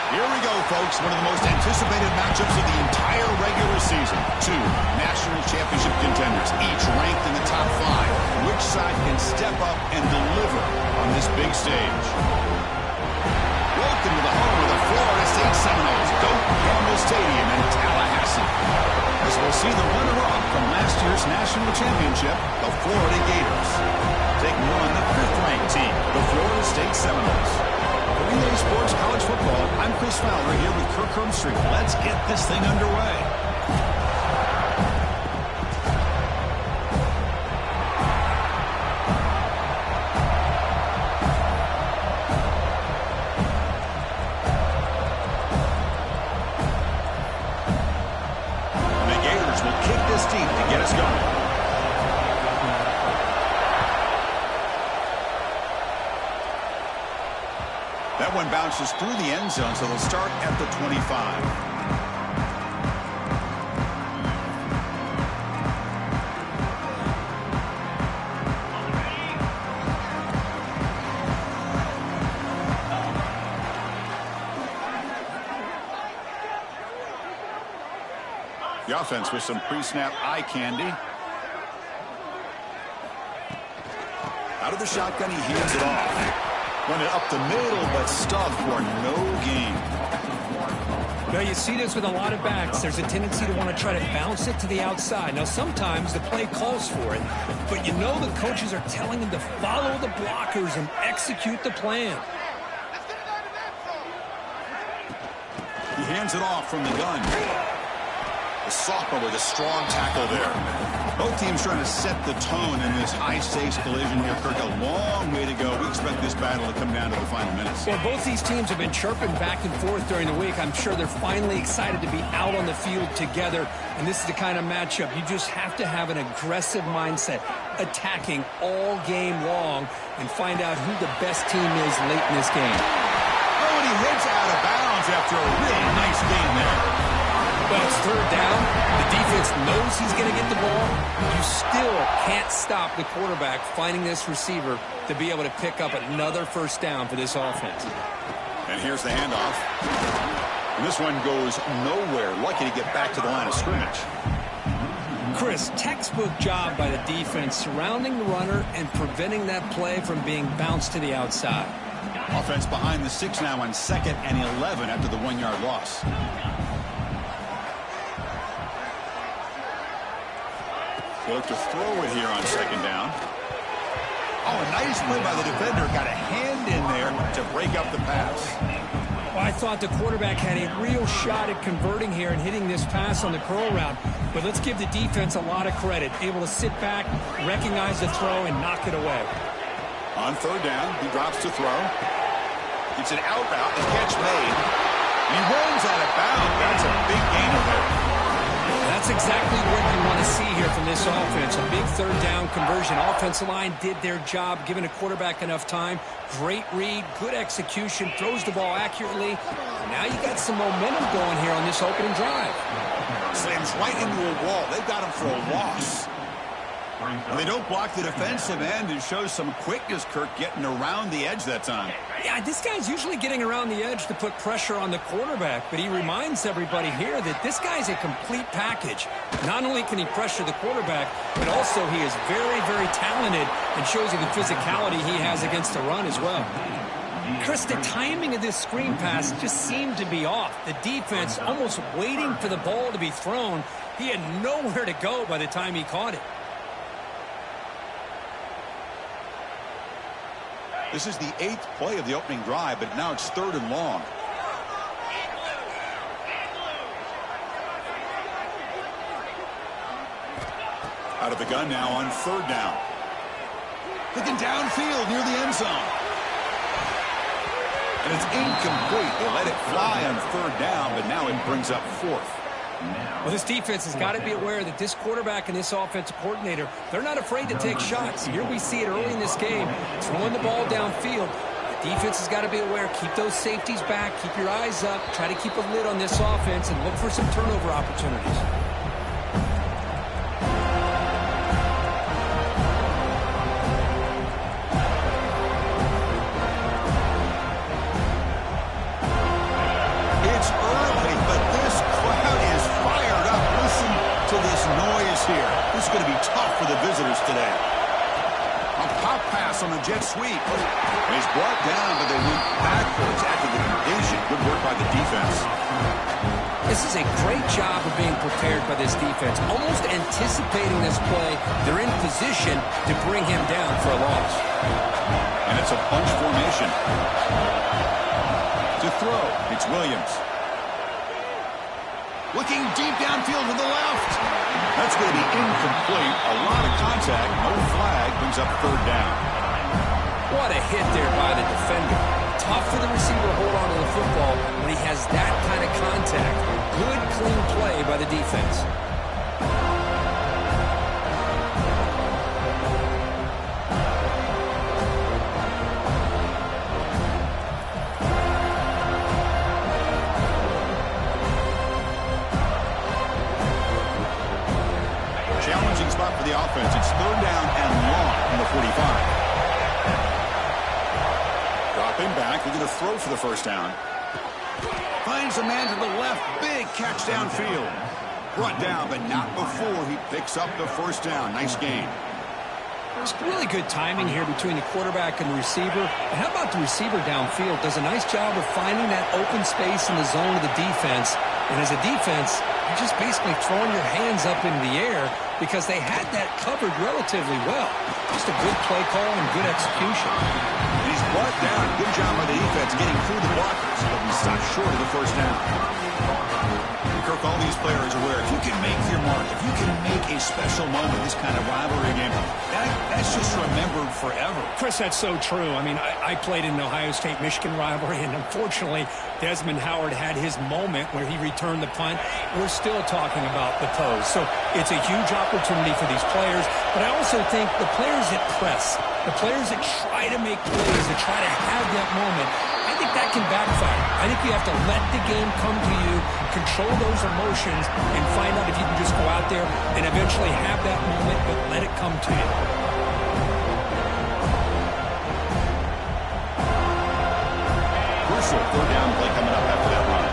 Here we go, folks. One of the most anticipated matchups of the entire regular season. Two national championship contenders, each ranked in the top 5. Which side can step up and deliver on this big stage? Welcome to the home of the Florida State Seminoles, Doak Campbell Stadium in Tallahassee. As we'll see the runner-up from last year's national championship, the Florida Gators. Taking on the 5th-ranked team, the Florida State Seminoles. For Relay Sports College Football, I'm Chris Fowler here with Kirk Herbstreit. Let's get this thing underway. The Gators will kick this deep to get us going. That one bounces through the end zone, so they'll start at the 25. The offense with some pre-snap eye candy. Out of the shotgun, he hands it off. Run it up the middle, but stuffed for no gain. Well, you see this with a lot of backs. There's a tendency to want to try to bounce it to the outside. Now, sometimes the play calls for it, but you know the coaches are telling them to follow the blockers and execute the plan. He hands it off from the gun. The sophomore with a strong tackle there. Both teams trying to set the tone in this high-stakes collision here, Kirk. A long way to go. We expect this battle to come down to the final minutes. Well, both these teams have been chirping back and forth during the week. I'm sure they're finally excited to be out on the field together. And this is the kind of matchup you just have to have an aggressive mindset, attacking all game long, and find out who the best team is late in this game. Oh, and he hits out of bounds after a really nice game there. Well, it's 3rd down. The defense knows he's going to get the ball. You still can't stop the quarterback finding this receiver to be able to pick up another 1st down for this offense. And here's the handoff. And this one goes nowhere. Lucky to get back to the line of scrimmage. Chris, textbook job by the defense surrounding the runner and preventing that play from being bounced to the outside. Offense behind the 6 now on 2nd and 11 after the 1-yard loss. They look to throw it here on 2nd down. Oh, a nice play by the defender. Got a hand in there to break up the pass. Well, I thought the quarterback had a real shot at converting here and hitting this pass on the curl route. But let's give the defense a lot of credit. Able to sit back, recognize the throw, and knock it away. On 3rd down, he drops to throw. It's an out route. The catch made. He runs out of bounds. That's a big gainer there. That's exactly what you want to see here from this offense. A big 3rd down conversion. Offensive line did their job, giving a quarterback enough time. Great read, good execution, throws the ball accurately. Now you got some momentum going here on this opening drive. Slams right into a wall. They've got him for a loss. They don't block the defensive end and shows some quickness, Kirk, getting around the edge that time. Yeah, this guy's usually getting around the edge to put pressure on the quarterback, but he reminds everybody here that this guy's a complete package. Not only can he pressure the quarterback, but also he is very, very talented and shows you the physicality he has against the run as well. Chris, the timing of this screen pass just seemed to be off. The defense almost waiting for the ball to be thrown. He had nowhere to go by the time he caught it. This is the 8th play of the opening drive, but now it's 3rd and long. Out of the gun now on 3rd down. Looking downfield near the end zone. And it's incomplete. They let it fly on 3rd down, but now it brings up 4th. Well, this defense has got to be aware that this quarterback and this offensive coordinator, they're not afraid to take shots. Here we see it early in this game, throwing the ball downfield. The defense has got to be aware. Keep those safeties back. Keep your eyes up. Try to keep a lid on this offense and look for some turnover opportunities. This is going to be tough for the visitors today. A pop pass on the jet sweep. And he's brought down, but they went backwards after the completion. Good work by the defense. This is a great job of being prepared by this defense. Almost anticipating this play, they're in position to bring him down for a loss. And it's a bunch formation. To throw, it's Williams. Looking deep downfield to the left. That's going to be incomplete. A lot of contact. No flag. Brings up third down. What a hit there by the defender. Tough for the receiver to hold on to the football when he has that kind of contact. Good, clean play by the defense. Challenging spot for the offense. It's third down and long from the 45. Dropping back. They're going to throw for the first down. Finds a man to the left. Big catch downfield. Brought down, but not before he picks up the first down. Nice gain. It's really good timing here between the quarterback and the receiver. And how about the receiver downfield? Does a nice job of finding that open space in the zone of the defense. And as a defense, you're just basically throwing your hands up in the air because they had that covered relatively well. Just a good play call and good execution. He's brought down. Good job by the defense getting through the blockers, but he stopped short of the first down. Kirk, all these players are aware, if you can make your mark, if you can make a special moment in this kind of rivalry game, that's just remembered forever. Chris, that's so true. I mean, I played in the Ohio State-Michigan rivalry, and unfortunately, Desmond Howard had his moment where he returned the punt. We're still talking about the pose. So it's a huge opportunity for these players, but I also think the players that press, the players that try to make plays, that try to have that moment, I think that can backfire. I think you have to let the game come to you, control those emotions, and find out if you can just go out there and eventually have that moment, but let it come to you. Crucial third down play coming up after that run.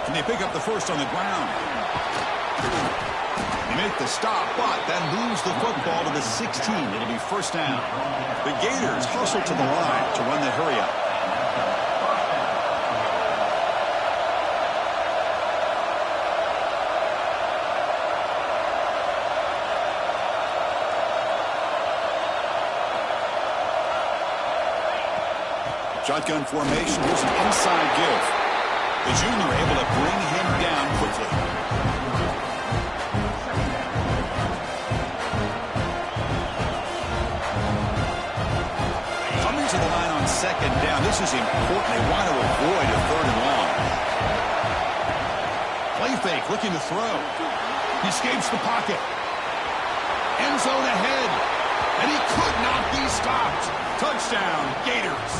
Can they pick up the first on the ground? They make the stop, but that moves the football to the 16. It'll be first down. The Gators hustle to the line to run the hurry up. Shotgun formation. Here's an inside give. The junior able to bring him down quickly. Coming to the line on second down. This is important. They want to avoid a third and long. Play fake, looking to throw. He escapes the pocket. End zone ahead. And he could not be stopped. Touchdown, Gators.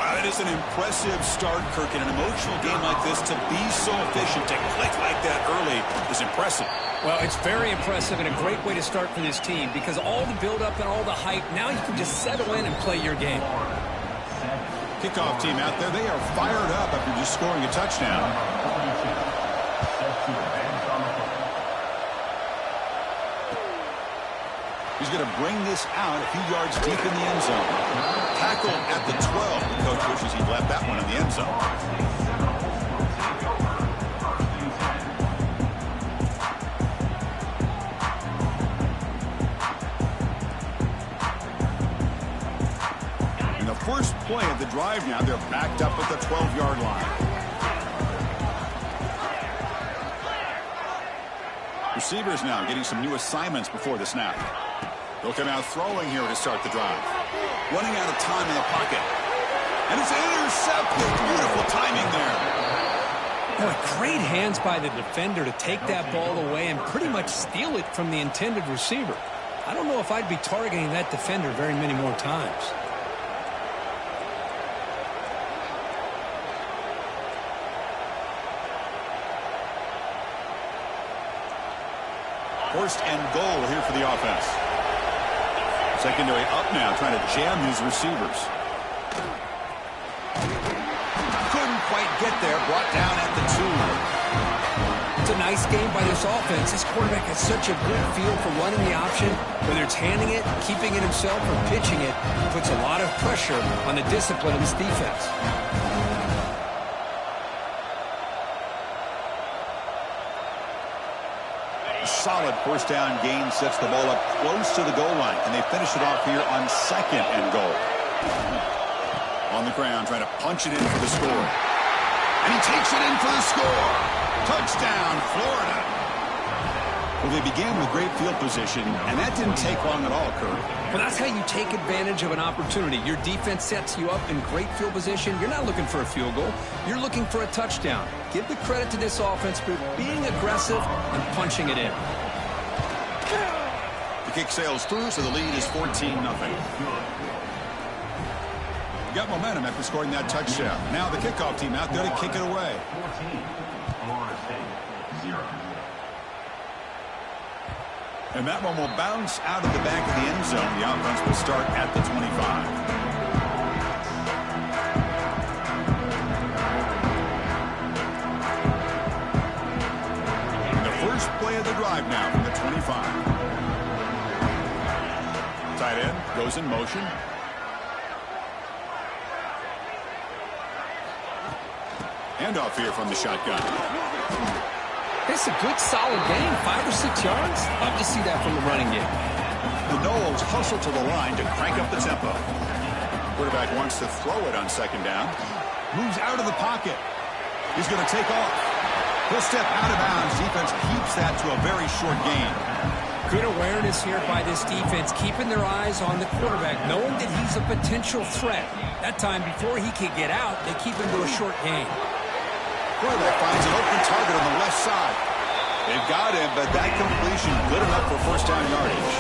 Wow, that is an impressive start, Kirk. In an emotional game like this, to be so efficient, to click like that early is impressive. Well, it's very impressive and a great way to start for this team because all the build-up and all the hype, now you can just settle in and play your game. Kickoff team out there, they are fired up after just scoring a touchdown. He's going to bring this out a few yards deep in the end zone. Tackled at the 12. The coach wishes he'd left that one in the end zone. In the first play of the drive now, they're backed up at the 12-yard line. Receivers now getting some new assignments before the snap. They'll come out throwing here to start the drive. Running out of time in the pocket. And it's intercepted. Beautiful timing there. Boy, great hands by the defender to take that ball away and pretty much steal it from the intended receiver. I don't know if I'd be targeting that defender very many more times. First and goal here for the offense. Secondary up now, trying to jam these receivers. Couldn't quite get there. Brought down at the 2. It's a nice game by this offense. This quarterback has such a good feel for running the option. Whether it's handing it, keeping it himself, or pitching it, puts a lot of pressure on the discipline of this defense. Solid first down gain sets the ball up close to the goal line. And they finish it off here on 2nd and goal. On the ground, trying to punch it in for the score. And he takes it in for the score. Touchdown, Florida. Well, they began with great field position, and that didn't take long at all, Kurt. Well, that's how you take advantage of an opportunity. Your defense sets you up in great field position. You're not looking for a field goal. You're looking for a touchdown. Give the credit to this offense for being aggressive and punching it in. The kick sails through, so the lead is 14-0. Got momentum after scoring that touchdown. Now the kickoff team out there to kick it away. 14, Florida State, 0. And that one will bounce out of the back of the end zone. The offense will start at the 25. The first play of the drive now from the 25. Tight end goes in motion. Handoff here from the shotgun. It's a good, solid gain, 5 or 6 yards. Love to see that from the running game. The Noles hustle to the line to crank up the tempo. Quarterback wants to throw it on 2nd down. Moves out of the pocket. He's going to take off. He'll step out of bounds. Defense keeps that to a very short gain. Good awareness here by this defense, keeping their eyes on the quarterback, knowing that he's a potential threat. That time, before he could get out, they keep him to a short gain. Quarterback finds an open target on the left side. They've got him, but that completion good enough for first down yardage.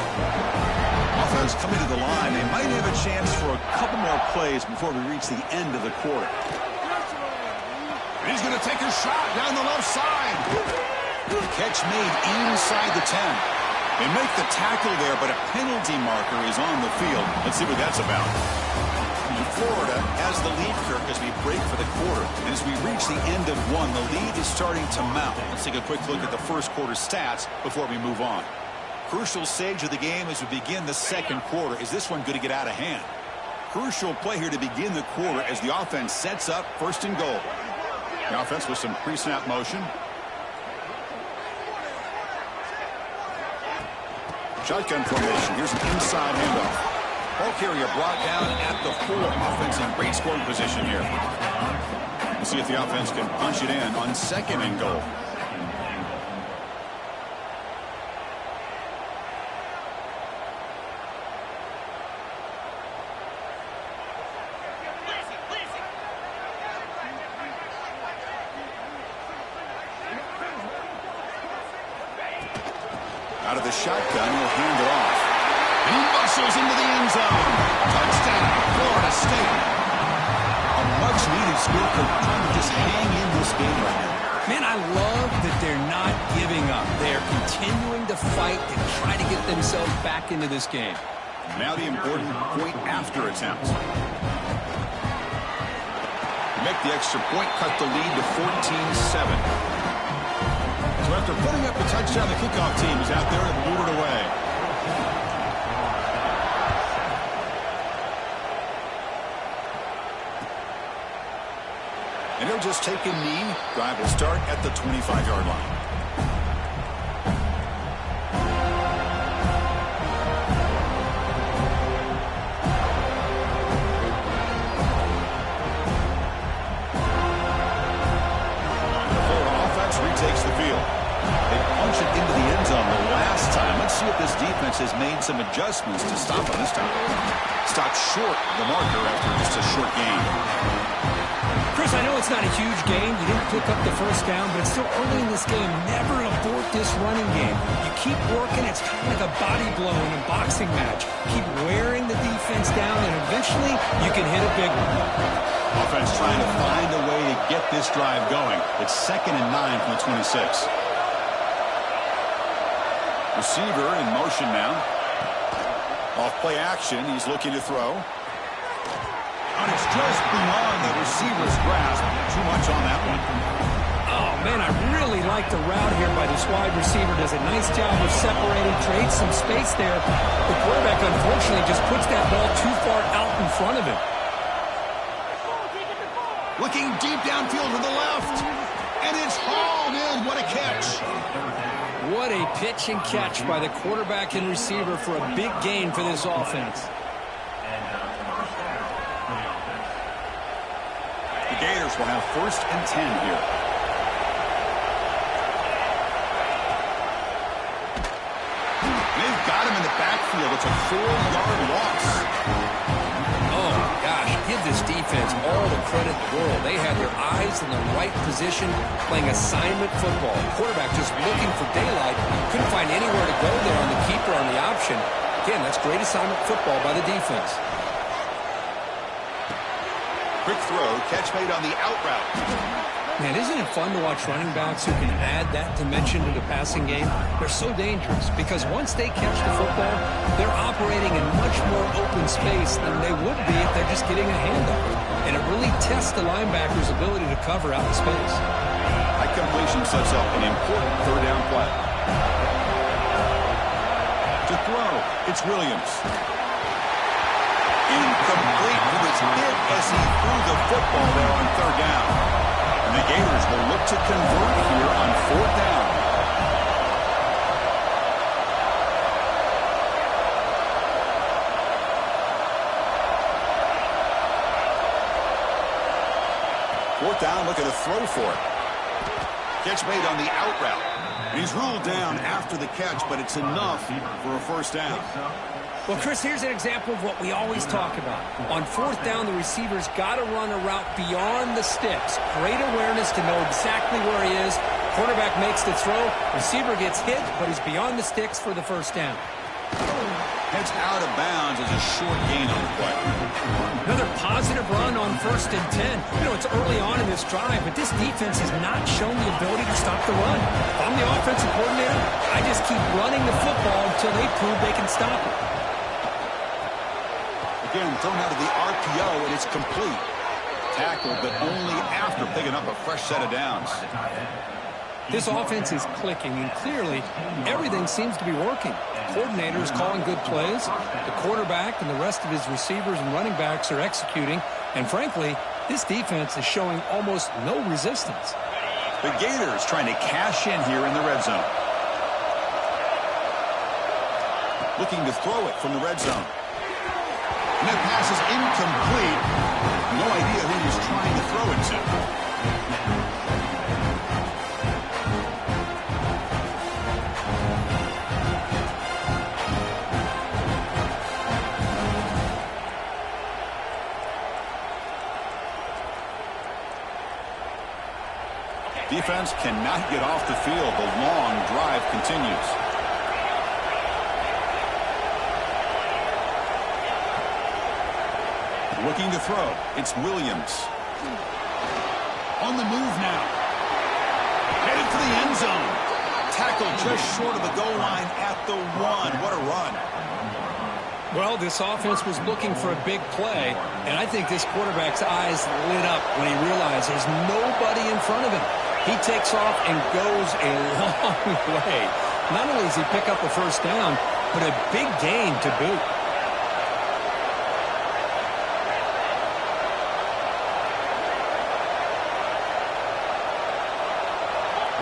Offense coming to the line. They might have a chance for a couple more plays before we reach the end of the quarter. He's going to take a shot down the left side. Catch made inside the 10. They make the tackle there, but a penalty marker is on the field. Let's see what that's about. Florida has the lead, Kirk, as we break for the quarter. And as we reach the end of one, the lead is starting to mount. Let's take a quick look at the first quarter stats before we move on. Crucial stage of the game as we begin the second quarter. Is this one going to get out of hand? Crucial play here to begin the quarter as the offense sets up 1st and goal. The offense with some pre-snap motion. Shotgun formation. Here's an inside handoff. Ball carrier brought down at the 4. Offense in great scoring position here. We'll see if the offense can punch it in on 2nd and goal. Out of the shotgun, he'll hand it off. And he muscles into the end zone. Touchdown, Florida State. A much-needed score could kind of just hang in this game right now. Man, I love that they're not giving up. They are continuing to fight and try to get themselves back into this game. Now the important point after attempt. Make the extra point, cut the lead to 14-7. So after putting up the touchdown, the kickoff team is out there and lured it away. And he'll just take a knee. Drive will start at the 25-yard line. The Florida offense retakes the field. They punch it into the end zone the last time. Let's see if this defense has made some adjustments to stop them this time. Stopped short of the marker after just a short gain. Chris, I know it's not a huge game. You didn't pick up the first down, but it's still early in this game. Never abort this running game. You keep working. It's kind of like a body blow in a boxing match. Keep wearing the defense down, and eventually you can hit a big one. Offense trying to find a way to get this drive going. It's 2nd and 9 from the 26. Receiver in motion now. Off play action. He's looking to throw. And it's just beyond the receiver's grasp. Too much on that one. Oh, man, I really like the route here by this wide receiver. Does a nice job of separating, creates some space there. The quarterback, unfortunately, just puts that ball too far out in front of him. Looking deep downfield to the left. And it's hauled in. What a catch. What a pitch and catch by the quarterback and receiver for a big gain for this offense. The Gators will have 1st and 10 here. They've got him in the backfield. It's a 4-yard loss. Oh, gosh, give this defense all the credit in the world. They had their eyes in the right position, playing assignment football. Quarterback just looking for daylight. Couldn't find anywhere to go there on the keeper on the option. Again, that's great assignment football by the defense. Quick throw, catch made on the out route. Man, isn't it fun to watch running backs who can add that dimension to the passing game? They're so dangerous because once they catch the football, they're operating in much more open space than they would be if they're just getting a handoff. And it really tests the linebacker's ability to cover out in space. That completion sets up an important 3rd down play. To throw, it's Williams. Incomplete. He was hit as he threw the football there on 3rd down. And the Gators will look to convert here on 4th down. Fourth down, look at a throw for it. Catch made on the out route. And he's ruled down after the catch, but it's enough for a 1st down. Well, Chris, here's an example of what we always talk about. On 4th down, the receiver's got to run a route beyond the sticks. Great awareness to know exactly where he is. Quarterback makes the throw. Receiver gets hit, but he's beyond the sticks for the 1st down. Heads out of bounds as a short gain on the play. Another positive run on 1st and 10. You know, it's early on in this drive, but this defense has not shown the ability to stop the run. If I'm the offensive coordinator, I just keep running the football until they prove they can stop it. Again, thrown out of the RPO, and it's complete. Tackled, but only after picking up a fresh set of downs. This offense is clicking, and clearly everything seems to be working. The coordinator is calling good plays. The quarterback and the rest of his receivers and running backs are executing. And frankly, this defense is showing almost no resistance. The Gators trying to cash in here in the red zone. Looking to throw it from the red zone. And that pass is incomplete. No idea who he's trying to throw it to. Defense cannot get off the field. The long drive continues. Looking to throw. It's Williams. On the move now. Headed for the end zone. Tackled just short of the goal line at the 1. What a run. Well, this offense was looking for a big play, and I think this quarterback's eyes lit up when he realized there's nobody in front of him. He takes off and goes a long way. Not only does he pick up a 1st down, but a big gain to boot.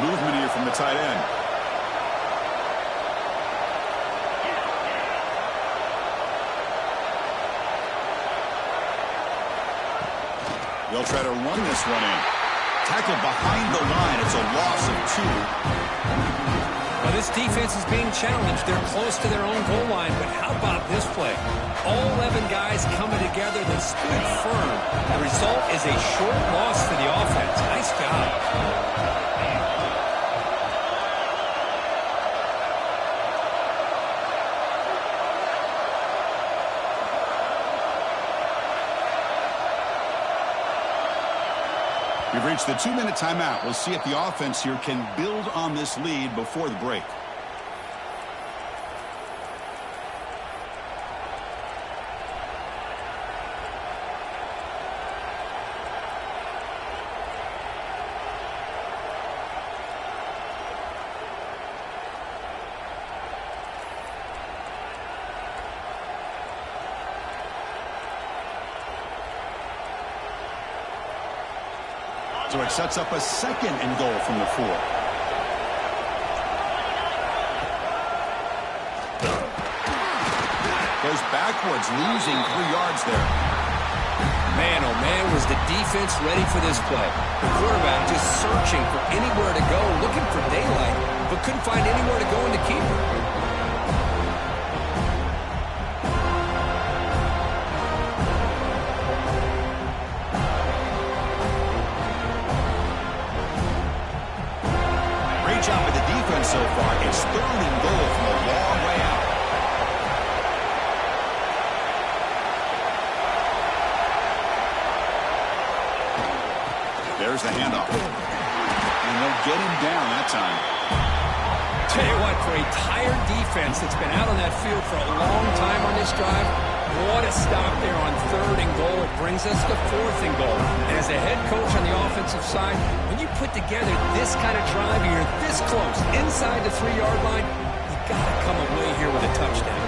Movement here from the tight end. They'll try to run this one in. Tackled behind the line. It's a loss of 2. Well, this defense is being challenged. They're close to their own goal line, but how about this play? All 11 guys coming together. They stood firm. The result is a short loss for the offense. Nice job. We've reached the 2-minute timeout. We'll see if the offense here can build on this lead before the break. So it sets up a 2nd and goal from the 4. Goes backwards, losing 3 yards there. Man, oh man, was the defense ready for this play. The quarterback just searching for anywhere to go, looking for daylight, but couldn't find anywhere to go in the keeper. Great job by the defense so far. It's 3rd and goal from a long way out. There's the handoff. And they'll get him down that time. Tell you what, for a tired defense that's been out on that field for a long time on this drive, what a stop there on 3rd and goal. It brings us to 4th and goal. And as a head coach on the offensive side, when you put together this kind of drive, you're this close, inside the 3-yard line, you've got to come away here with a touchdown.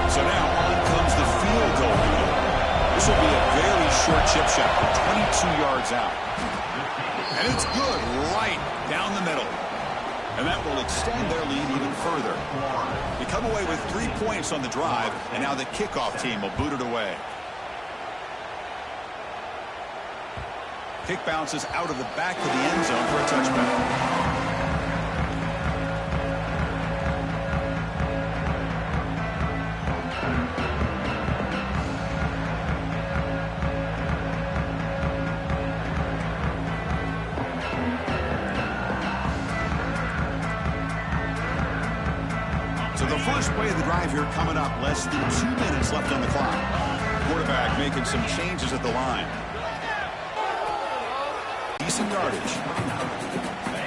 So now on comes the field goal unit. This will be a very short chip shot, 22 yards out. And it's good right down the middle. And that will extend their lead even further. They come away with 3 points on the drive, and now the kickoff team will boot it away. Kick bounces out of the back of the end zone for a touchback. So the first play of the drive here coming up, less than 2 minutes left on the clock. Quarterback making some changes at the line. Decent yardage.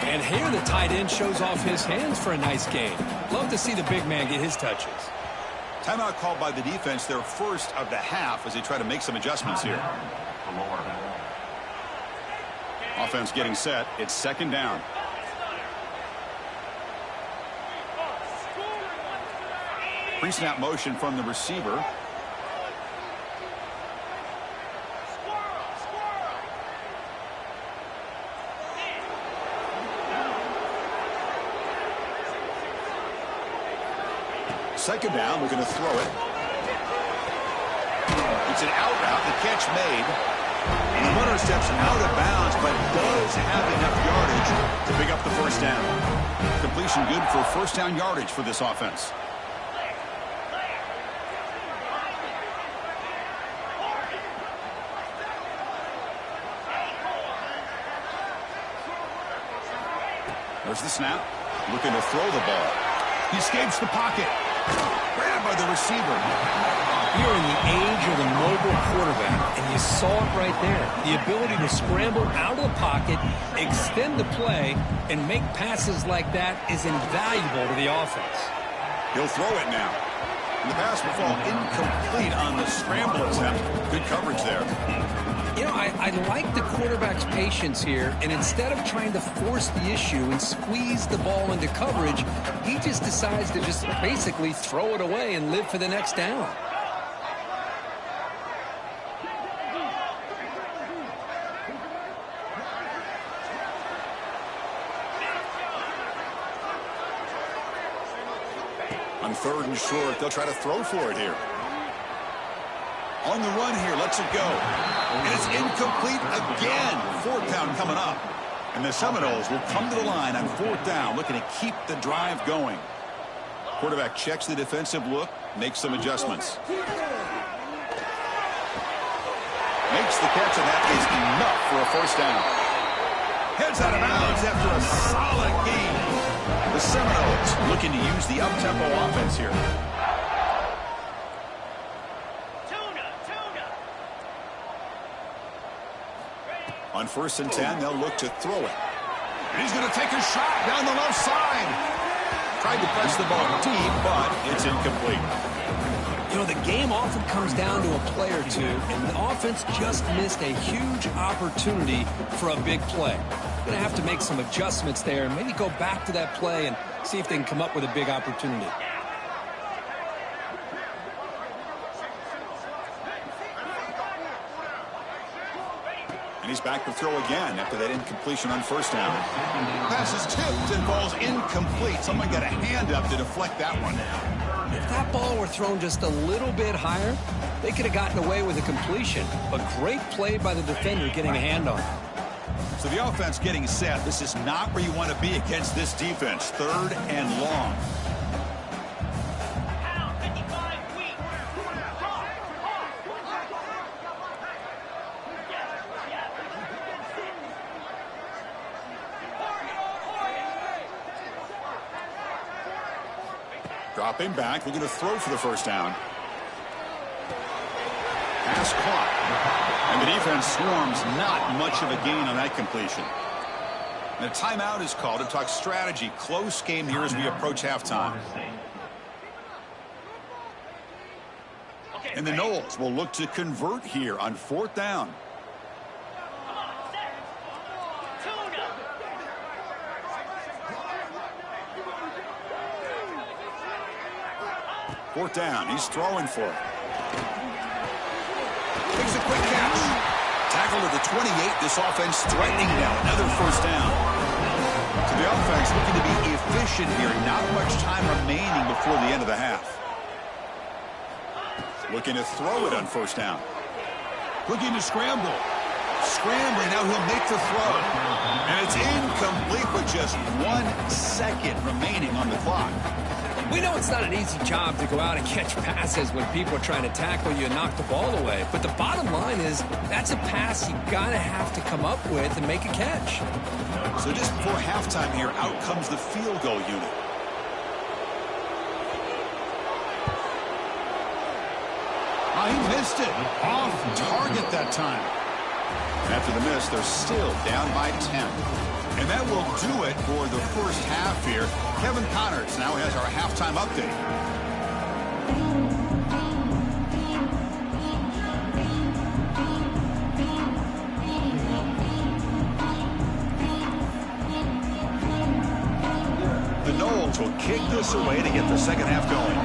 And here the tight end shows off his hands for a nice gain. Love to see the big man get his touches. Timeout called by the defense, their first of the half, as they try to make some adjustments here. Offense getting set. It's 2nd down. Pre-snap motion from the receiver. Second down, we're going to throw it. It's an out route, the catch made. And the runner steps out of bounds, but does have enough yardage to pick up the first down. Completion good for first down yardage for this offense. There's the snap. Looking to throw the ball. He escapes the pocket. Grabbed by the receiver. You're in the age of the mobile quarterback, and you saw it right there. The ability to scramble out of the pocket, extend the play, and make passes like that is invaluable to the offense. He'll throw it now. And the pass will fall incomplete on the scramble attempt. Good coverage there. You know, I like the quarterback's patience here, and instead of trying to force the issue and squeeze the ball into coverage, he just decides to just basically throw it away and live for the next down. On 3rd and short, they'll try to throw for it here. On the run here, lets it go. And it's incomplete again. 4th down coming up. And the Seminoles will come to the line on 4th down, looking to keep the drive going. Quarterback checks the defensive look, makes some adjustments. Makes the catch, and that is enough for a first down. Heads out of bounds after a solid game. The Seminoles looking to use the up-tempo offense here. On 1st and 10, they'll look to throw it. And he's going to take a shot down the left side. Tried to press the ball deep, but it's incomplete. You know, the game often comes down to a play or two, and the offense just missed a huge opportunity for a big play. Going to have to make some adjustments there and maybe go back to that play and see if they can come up with a big opportunity. back to throw again after that incompletion on first down. Pass is tipped and falls incomplete. Someone got a hand up to deflect that one. If that ball were thrown just a little bit higher, they could have gotten away with a completion. But great play by the defender getting a hand on it. So the offense getting set. This is not where you want to be against this defense. 3rd and long. Dropping back, looking to throw for the first down. Pass caught. And the defense swarms, not much of a gain on that completion. And a timeout is called to talk strategy. Close game here as we approach halftime. And the Noles will look to convert here on 4th down. Fourth down. He's throwing for it. Makes a quick catch. Tackle to the 28. This offense threatening now. Another first down. So the offense looking to be efficient here. Not much time remaining before the end of the half. Looking to throw it on first down. Looking to scramble. Scrambling. Now he'll make the throw. And it's incomplete with just 1 second remaining on the clock. We know it's not an easy job to go out and catch passes when people are trying to tackle you and knock the ball away. But the bottom line is that's a pass you got to have to come up with and make a catch. So just before halftime here, out comes the field goal unit. Oh, he missed it. Off target that time. After the miss, they're still down by 10. And that will do it for the first half here. Kevin Connors now has our halftime update. The Noles will kick this away to get the second half going.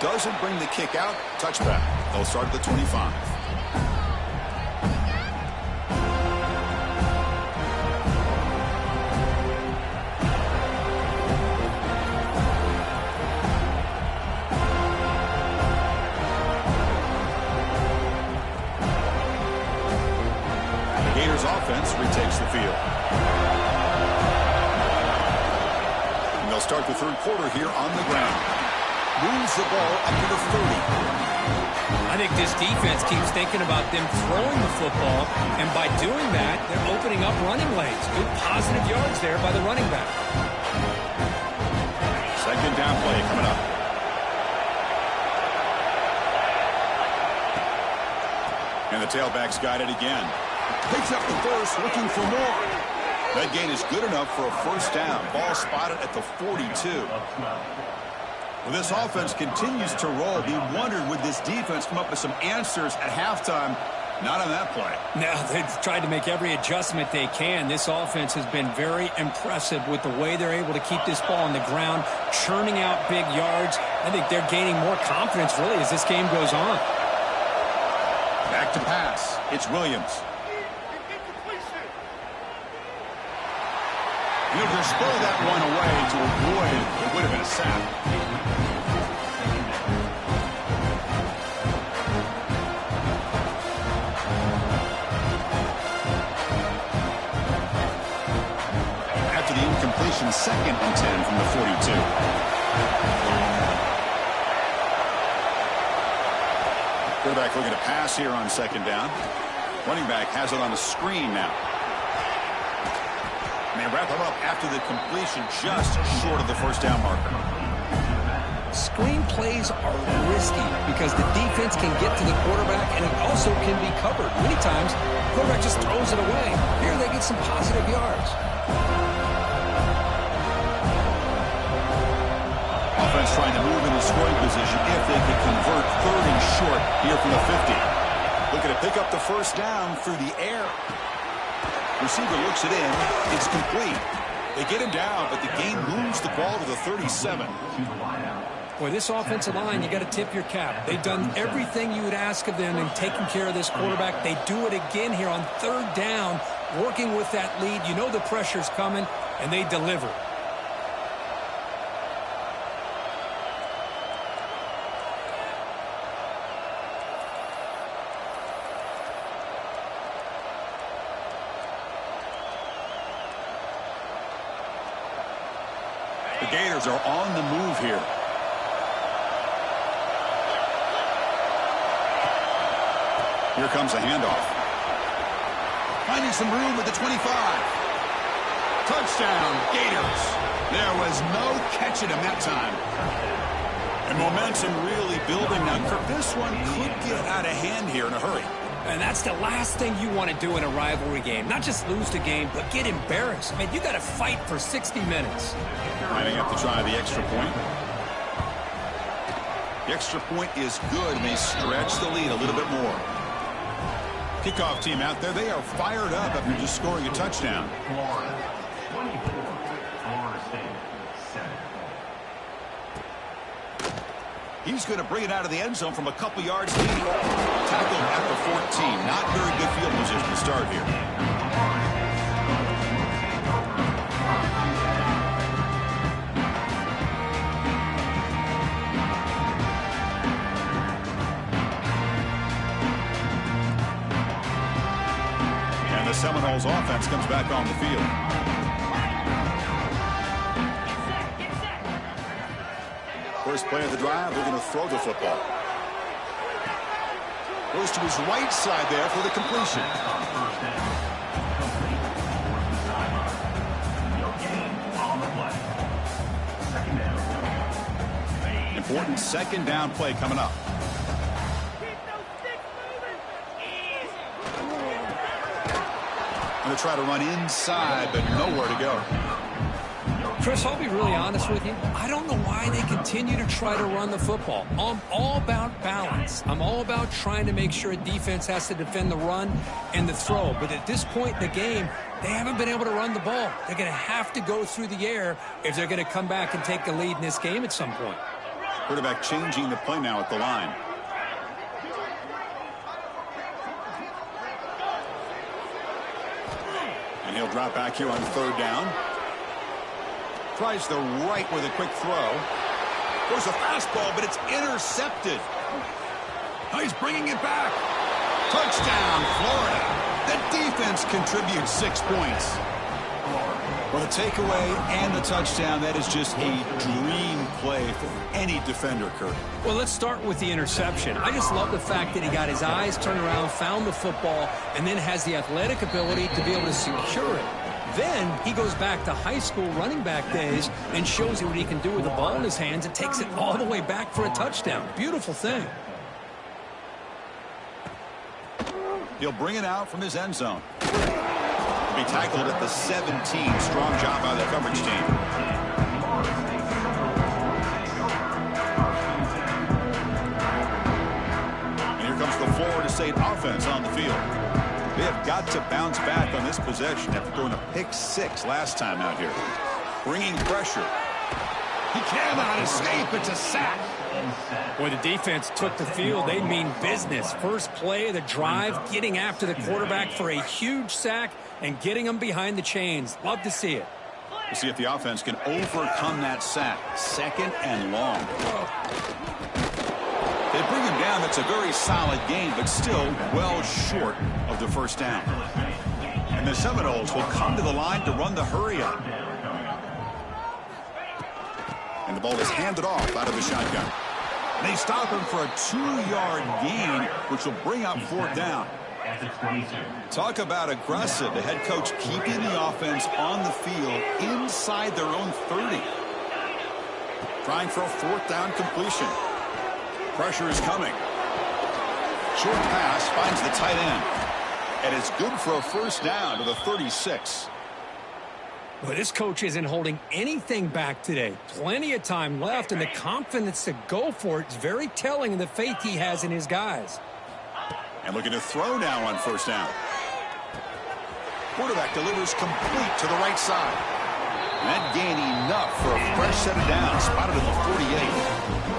Doesn't bring the kick out. Touchback. They'll start at the 25. The Gators offense retakes the field. And they'll start the 3rd quarter here on the ground. Moves the ball up to the 30. I think this defense keeps thinking about them throwing the football, and by doing that, they're opening up running lanes. Good positive yards there by the running back. Second down play coming up. And the tailback's got it again. Picks up the first, looking for more. That gain is good enough for a first down. Ball spotted at the 42. Well, this offense continues to roll. We wondered, would this defense come up with some answers at halftime? Not on that play. No, they've tried to make every adjustment they can. This offense has been very impressive with the way they're able to keep this ball on the ground, churning out big yards. I think they're gaining more confidence, really, as this game goes on. Back to pass. It's Williams. He'll just throw that one away to avoid it would have been a sack. Second and 10 from the 42. Quarterback looking to pass here on second down. Running back has it on the screen now. And they wrap him up after the completion, just short of the first down marker. Screen plays are risky because the defense can get to the quarterback and it also can be covered. Many times, the quarterback just throws it away. Here they get some positive yards. Offense trying to move into scoring position if they could convert third and short here from the 50. Looking to pick up the first down through the air. Receiver looks it in. It's complete. They get him down, but the game moves the ball to the 37. Boy, this offensive line, you got to tip your cap. They've done everything you would ask of them in taking care of this quarterback. They do it again here on third down, working with that lead. You know the pressure's coming, and they deliver. The Gators are on the move here. Here comes a handoff. Finding some room at the 25. Touchdown, Gators. There was no catching him that time. And momentum really building now. This one could get out of hand here in a hurry. And that's the last thing you want to do in a rivalry game. Not just lose the game, but get embarrassed. Man, you got to fight for 60 minutes. Lining up to try the extra point. The extra point is good, and they stretch the lead a little bit more. Kickoff team out there, they are fired up after just scoring a touchdown. Florida 24, Florida State 7. He's going to bring it out of the end zone from a couple yards lead. Tackled at the 14. Not very good field position to start here. And the Seminoles offense comes back on the field. First play of the drive, they're going to throw the football. Goes to his right side there for the completion. Important second down play coming up. Going to try to run inside, but nowhere to go. Chris, I'll be really honest with you. I don't know why they continue to try to run the football. I'm all about balance. I'm all about trying to make sure a defense has to defend the run and the throw. But at this point in the game, they haven't been able to run the ball. They're going to have to go through the air if they're going to come back and take the lead in this game at some point. Quarterback changing the play now at the line. And he'll drop back here on third down. Tries the right with a quick throw. There's a fastball, but it's intercepted. Oh, he's bringing it back. Touchdown, Florida. The defense contributes 6 points. Well, the takeaway and the touchdown, that is just a dream play for any defender, Kurt. Well, let's start with the interception. I just love the fact that he got his eyes turned around, found the football, and then has the athletic ability to be able to secure it. Then he goes back to high school running back days and shows you what he can do with the ball in his hands and takes it all the way back for a touchdown. Beautiful thing. He'll bring it out from his end zone. He'll be tackled at the 17. Strong job by the coverage team. And here comes the Florida State offense on the field. They have got to bounce back on this possession after throwing a pick-6 last time out here. Bringing pressure. He cannot escape. It's a sack. Boy, the defense took the field. They mean business. First play of the drive, getting after the quarterback for a huge sack and getting him behind the chains. Love to see it. We'll see if the offense can overcome that sack. Second and long. They bring him down. That's a very solid game, but still well short of the first down. And the Seminoles will come to the line to run the hurry up. And the ball is handed off out of the shotgun. And they stop him for a 2-yard gain, which will bring up fourth down. Talk about aggressive. The head coach keeping the offense on the field inside their own 30. Trying for a fourth down completion. Pressure is coming. Short pass finds the tight end. And it's good for a first down to the 36. Well, this coach isn't holding anything back today. Plenty of time left, and the confidence to go for it is very telling of the faith he has in his guys. And looking to throw now on first down. Quarterback delivers complete to the right side. And that gained enough for a fresh set of downs, spotted at the 48.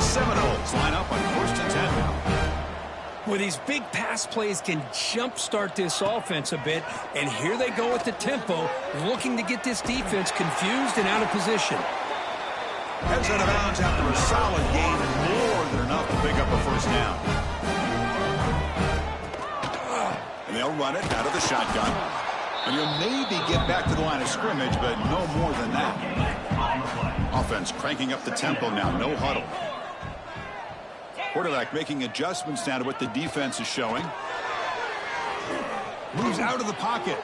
The Seminoles line up on 1st and 10 now. Well, these big pass plays can jumpstart this offense a bit, and here they go with the tempo, looking to get this defense confused and out of position. Heads out of bounds after a solid gain, more than enough to pick up a 1st down. And they'll run it out of the shotgun. And you'll maybe get back to the line of scrimmage, but no more than that. Offense cranking up the tempo now, no huddle. Quarterback making adjustments now to what the defense is showing. Moves out of the pocket.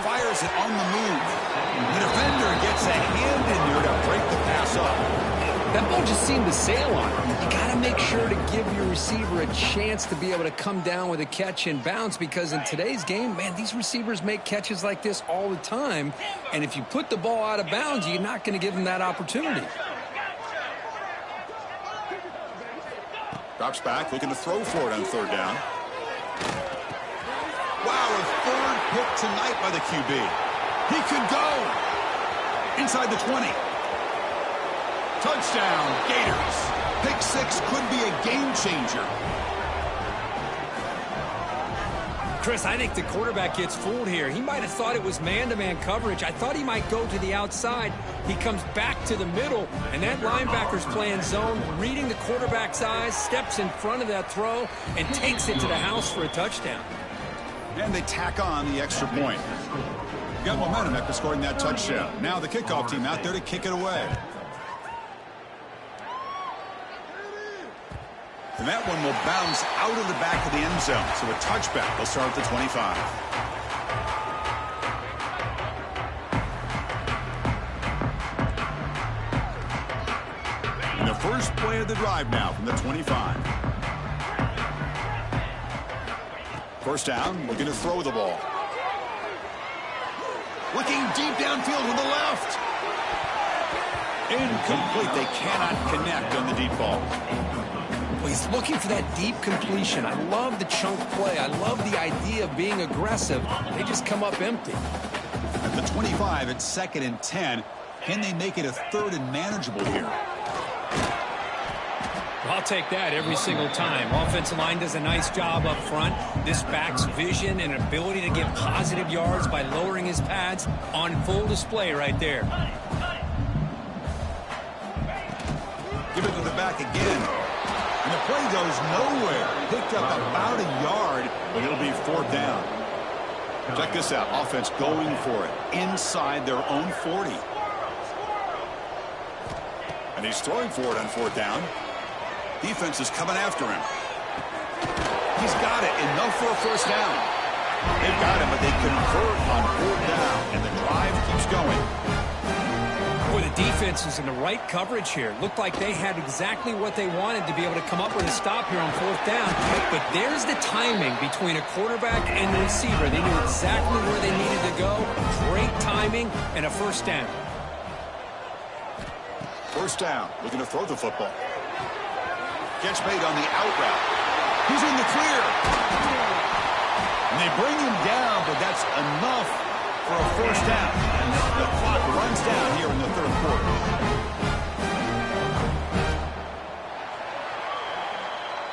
Fires it on the move. The defender gets a hand in there to break the pass up. That ball just seemed to sail on him. You got to make sure to give your receiver a chance to be able to come down with a catch and bounce, because in today's game, man, these receivers make catches like this all the time. And if you put the ball out of bounds, you're not going to give them that opportunity. Drops back, looking to throw for it on 3rd down. Wow, a 3rd pick tonight by the QB. He could go inside the 20. Touchdown, Gators. Pick 6 could be a game changer. Chris, I think the quarterback gets fooled here. He might have thought it was man-to-man coverage. I thought he might go to the outside. He comes back to the middle, and that linebacker's playing zone, reading the quarterback's eyes, steps in front of that throw, and takes it to the house for a touchdown. And they tack on the extra point. Got momentum after scoring that touchdown. Now the kickoff team out there to kick it away. And that one will bounce out of the back of the end zone. So a touchback will start at the 25. And the first play of the drive now from the 25. 1st down, looking to throw the ball. Looking deep downfield to the left. Incomplete. They cannot connect on the deep ball. Well, he's looking for that deep completion. I love the chunk play. I love the idea of being aggressive. They just come up empty. At the 25, it's 2nd and 10. Can they make it a 3rd and manageable here? I'll take that every single time. Offensive line does a nice job up front. This back's vision and ability to get positive yards by lowering his pads on full display right there. Give it to the back again. And the play goes nowhere. Picked up about a yard, but it'll be 4th down. Check this out. Offense going for it inside their own 40. And he's throwing for it on 4th down. Defense is coming after him. He's got it. Enough for a 1st down. They've got him, but they convert on 4th down. And the drive keeps going. Boy, the defense is in the right coverage here. Looked like they had exactly what they wanted to be able to come up with a stop here on 4th down. But there's the timing between a quarterback and the receiver. They knew exactly where they needed to go. Great timing and a 1st down. 1st down. Looking to throw the football. Catch made on the out route. He's in the clear. And they bring him down, but that's enough for a 1st down. And the clock runs down here in the 3rd quarter.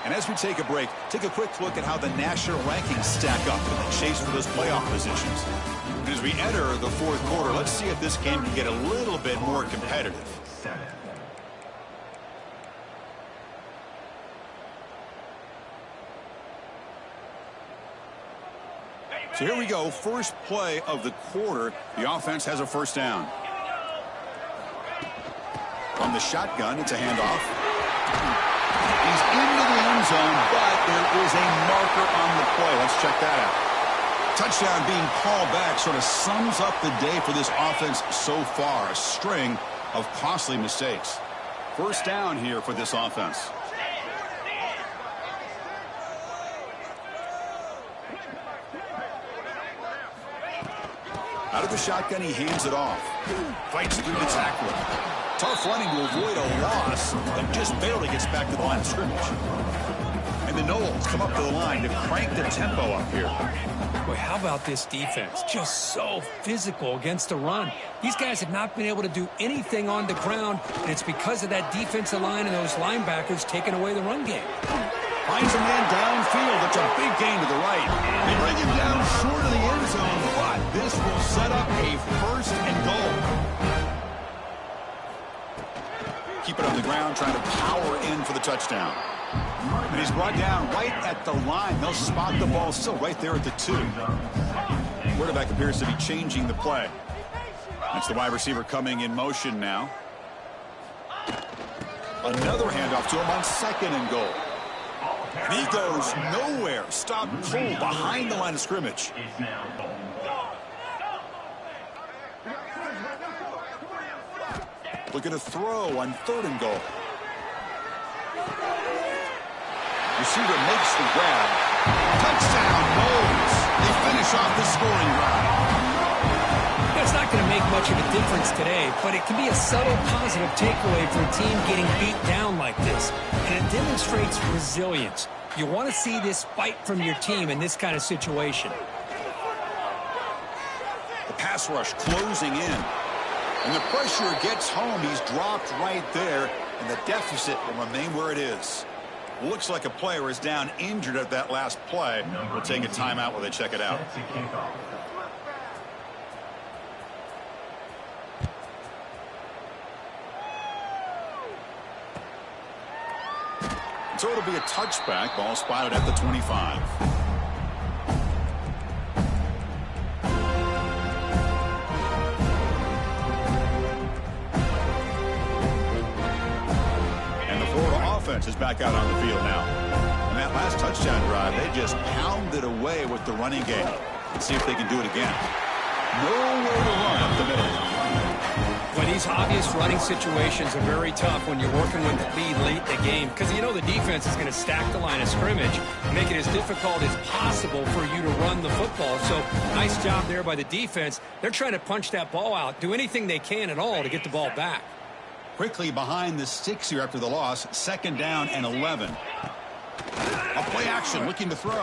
And as we take a break, take a quick look at how the national rankings stack up in the chase for those playoff positions. And as we enter the 4th quarter, let's see if this game can get a little bit more competitive. So here we go, first play of the quarter. The offense has a 1st down. From the shotgun, it's a handoff. He's into the end zone, but there is a marker on the play. Let's check that out. Touchdown being called back sort of sums up the day for this offense so far. A string of costly mistakes. 1st down here for this offense. Out of the shotgun, he hands it off. Fights through the tackler. Tough running to avoid a loss, but just barely gets back to the line of scrimmage. And the Noles come up to the line to crank the tempo up here. Boy, how about this defense? Just so physical against the run. These guys have not been able to do anything on the ground, and it's because of that defensive line and those linebackers taking away the run game. Finds a man downfield. That's a big gain to the right. They bring him down short of the end zone, but this will set up a first and goal. Keep it on the ground, trying to power in for the touchdown. And he's brought down right at the line. They'll spot the ball still right there at the 2. Quarterback appears to be changing the play. That's the wide receiver coming in motion now. Another handoff to him on 2nd and goal. And he goes nowhere. Stopped cold behind the line of scrimmage. Looking to throw on 3rd and goal. Receiver makes the grab. Touchdown, Moles. They finish off the scoring drive. That's not going to make much of a difference today, but it can be a subtle positive takeaway for a team getting beat down like this. And it demonstrates resilience. You want to see this fight from your team in this kind of situation. The pass rush closing in. And the pressure gets home. He's dropped right there, and the deficit will remain where it is. Looks like a player is down injured at that last play. We'll take a timeout while they check it out. So it'll be a touchback. Ball spotted at the 25. Is back out on the field now. And that last touchdown drive, they just pounded away with the running game. Let's see if they can do it again. Nowhere to run up the middle. Well, these obvious running situations are very tough when you're working with the lead late in the game, because you know the defense is going to stack the line of scrimmage and make it as difficult as possible for you to run the football. So nice job there by the defense. They're trying to punch that ball out, do anything they can at all to get the ball back. Quickly behind the sticks here after the loss. 2nd down and 11. A play action, looking to throw. The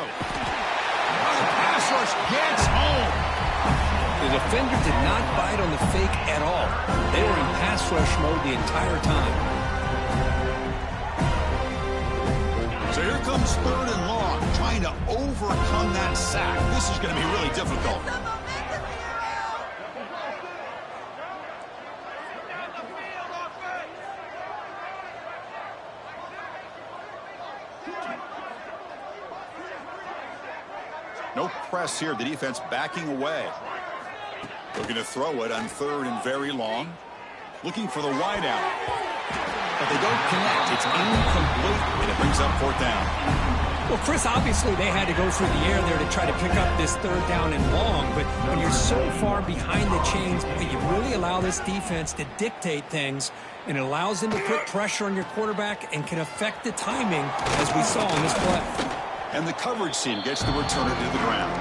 pass rush gets home. The defender did not bite on the fake at all. They were in pass rush mode the entire time. So here comes 3rd and long, trying to overcome that sack. This is going to be really difficult. No press here. The defense backing away. Looking to throw it on 3rd and very long. Looking for the wide out. But they don't connect. It's incomplete, and it brings up 4th down. Well, Chris, obviously they had to go through the air there to try to pick up this 3rd down and long. But when you're so far behind the chains, you really allow this defense to dictate things. And it allows them to put pressure on your quarterback and can affect the timing, as we saw on this play. And the coverage team gets the returner to the ground.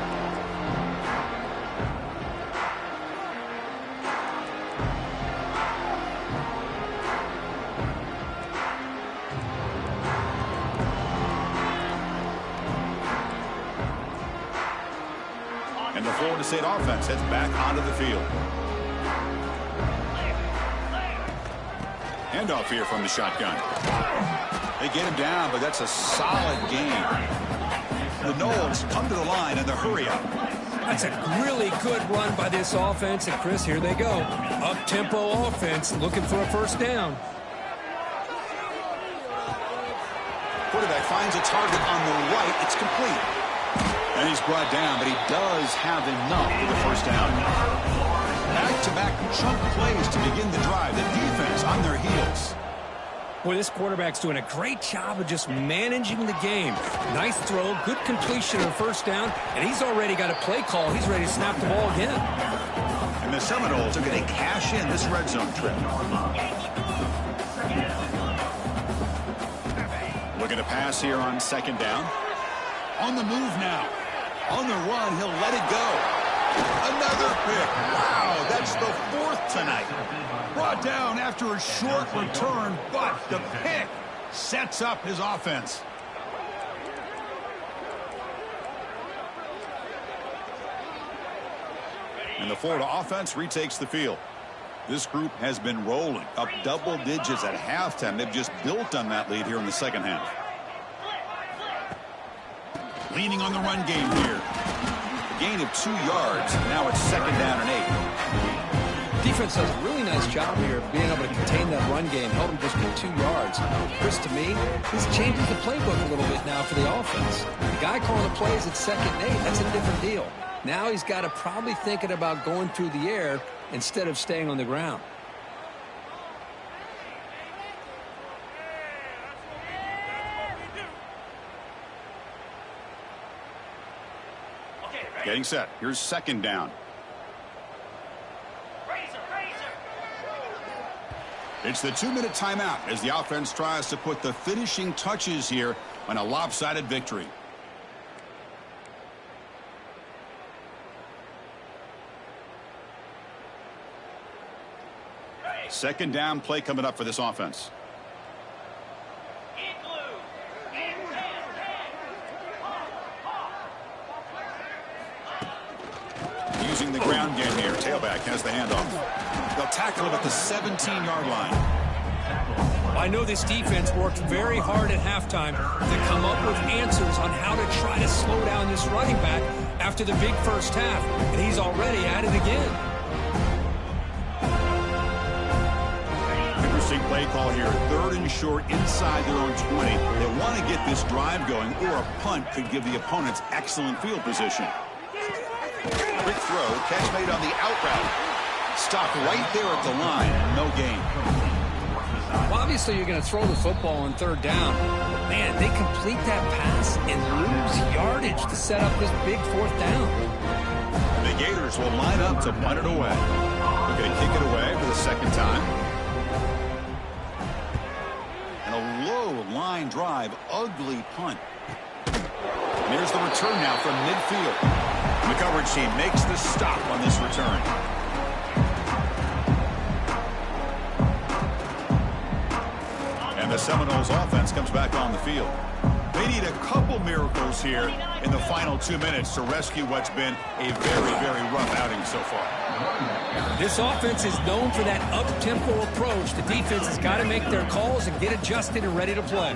And the Florida State offense heads back onto the field. Handoff here from the shotgun. They get him down, but that's a solid game. The Noles come to the line in the hurry-up. That's a really good run by this offense. And, Chris, here they go. Up-tempo offense looking for a 1st down. Quarterback finds a target on the right. It's complete. And he's brought down, but he does have enough for the 1st down. Back-to-back chunk plays to begin the drive. The defense on their heels. Boy, this quarterback's doing a great job of just managing the game. Nice throw, good completion of 1st down, and he's already got a play call. He's ready to snap the ball again. And the Seminoles are going to cash in this red zone trip. Looking to pass here on 2nd down. On the move now. On the run, he'll let it go. Another pick. Wow, that's the 4th tonight. Brought down after a short return, but the pick sets up his offense. And the Florida offense retakes the field. This group has been rolling up double digits at halftime. They've just built on that lead here in the second half. Leaning on the run game here. A gain of 2 yards. Now it's 2nd down and 8. Defense does a really nice job here of being able to contain that run game, held them just to 2 yards. Chris, to me, this changes the playbook a little bit now for the offense. The guy calling the plays at 2nd and 8, that's a different deal. Now he's got to probably thinking about going through the air instead of staying on the ground. Getting set. Here's 2nd down. It's the 2-minute timeout as the offense tries to put the finishing touches here on a lopsided victory. Second down play coming up for this offense. Using the ground game here. Tailback has the handoff. They'll tackle him at the 17-yard line. I know this defense worked very hard at halftime to come up with answers on how to try to slow down this running back after the big first half, and he's already at it again. Interesting play call here. 3rd and short inside their own 20. They want to get this drive going, or a punt could give the opponents excellent field position. Quick throw, catch made on the out route. Stopped right there at the line. No gain. Well, obviously, you're going to throw the football on 3rd down. But man, they complete that pass and lose yardage to set up this big 4th down. The Gators will line up to punt it away. They're going to kick it away for the 2nd time. And a low line drive, ugly punt. And here's the return now from midfield. The coverage team makes the stop on this return. And the Seminoles offense comes back on the field. They need a couple miracles here in the final 2 minutes to rescue what's been a very, very rough outing so far. This offense is known for that up-tempo approach. The defense has got to make their calls and get adjusted and ready to play.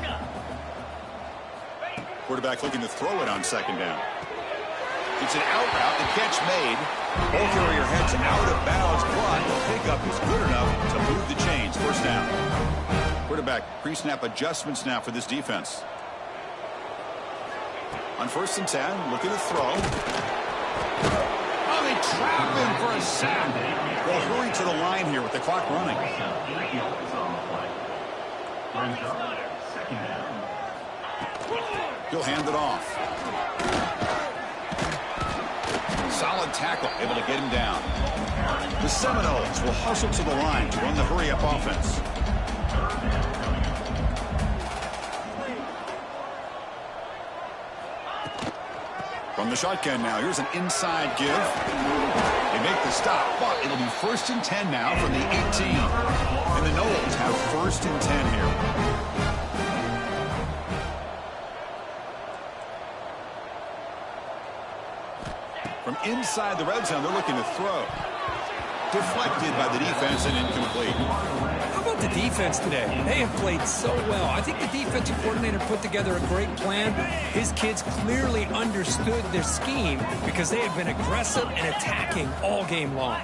Quarterback looking to throw it on 2nd down. It's an out route. The catch made. Ball carrier heads out of bounds, but the pickup is good enough to move the chains. 1st down. Quarterback pre-snap adjustments now for this defense. On 1st and 10, looking to throw. Oh, they trap him for a sack. They'll hurry to the line here with the clock running. He'll hand it off. Solid tackle, able to get him down. The Seminoles will hustle to the line to run the hurry-up offense. From the shotgun now, here's an inside give. They make the stop, but it'll be 1st and 10 now from the 18. And the Noles have 1st and 10 here. From inside the red zone, they're looking to throw. Deflected by the defense and incomplete. How about the defense today? They have played so well. I think the defensive coordinator put together a great plan. His kids clearly understood their scheme because they have been aggressive and attacking all game long.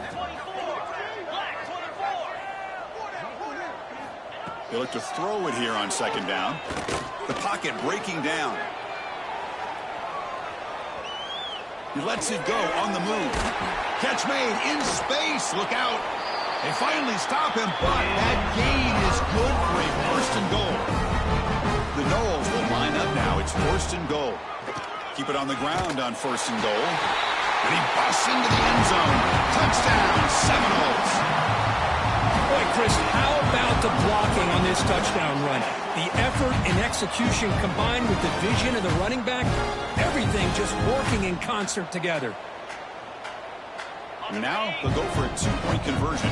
They look to throw it here on 2nd down. The pocket breaking down. He lets it go on the move. Catch made in space. Look out. They finally stop him, but that gain is good for a 1st and goal. The Noles will line up now. It's 1st and goal. Keep it on the ground on 1st and goal. And he busts into the end zone. Touchdown, Seminoles. Boy, Chris, how about the blocking on this touchdown run? The effort and execution combined with the vision of the running back, everything just working in concert together. Now they'll go for a 2-point conversion.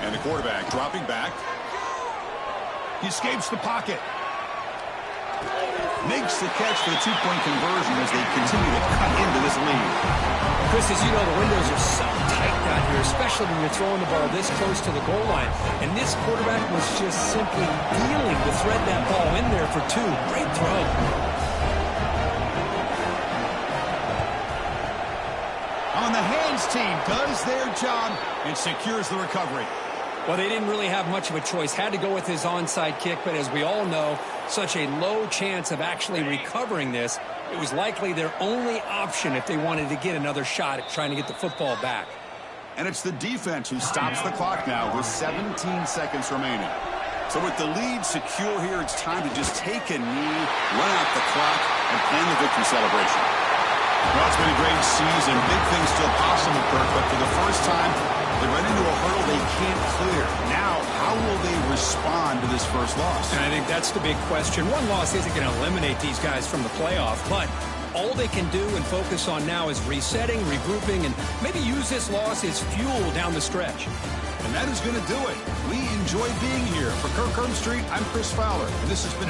And the quarterback dropping back. He escapes the pocket. Makes the catch for the two-point conversion as they continue to cut into this lead. Chris, as you know, the windows are so tight down here, especially when you're throwing the ball this close to the goal line. And this quarterback was just simply dealing to thread that ball in there for two. Great throw. On the hands team does their job and secures the recovery. Well, they didn't really have much of a choice. Had to go with his onside kick, but as we all know, such a low chance of actually recovering this. It was likely their only option if they wanted to get another shot at trying to get the football back. And it's the defense who stops the clock now with 17 seconds remaining. So with the lead secure here, it's time to just take a knee, run out the clock, and plan the victory celebration. Well, it's been a great season. Big things still possible, Kirk, but for the first time, they run into a hurdle they can't clear. Now, how will they respond to this first loss? And I think that's the big question. One loss isn't going to eliminate these guys from the playoff, but all they can do and focus on now is resetting, regrouping, and maybe use this loss as fuel down the stretch. And that is going to do it. We enjoy being here. For Kirk Herbstreit, I'm Chris Fowler, and this has been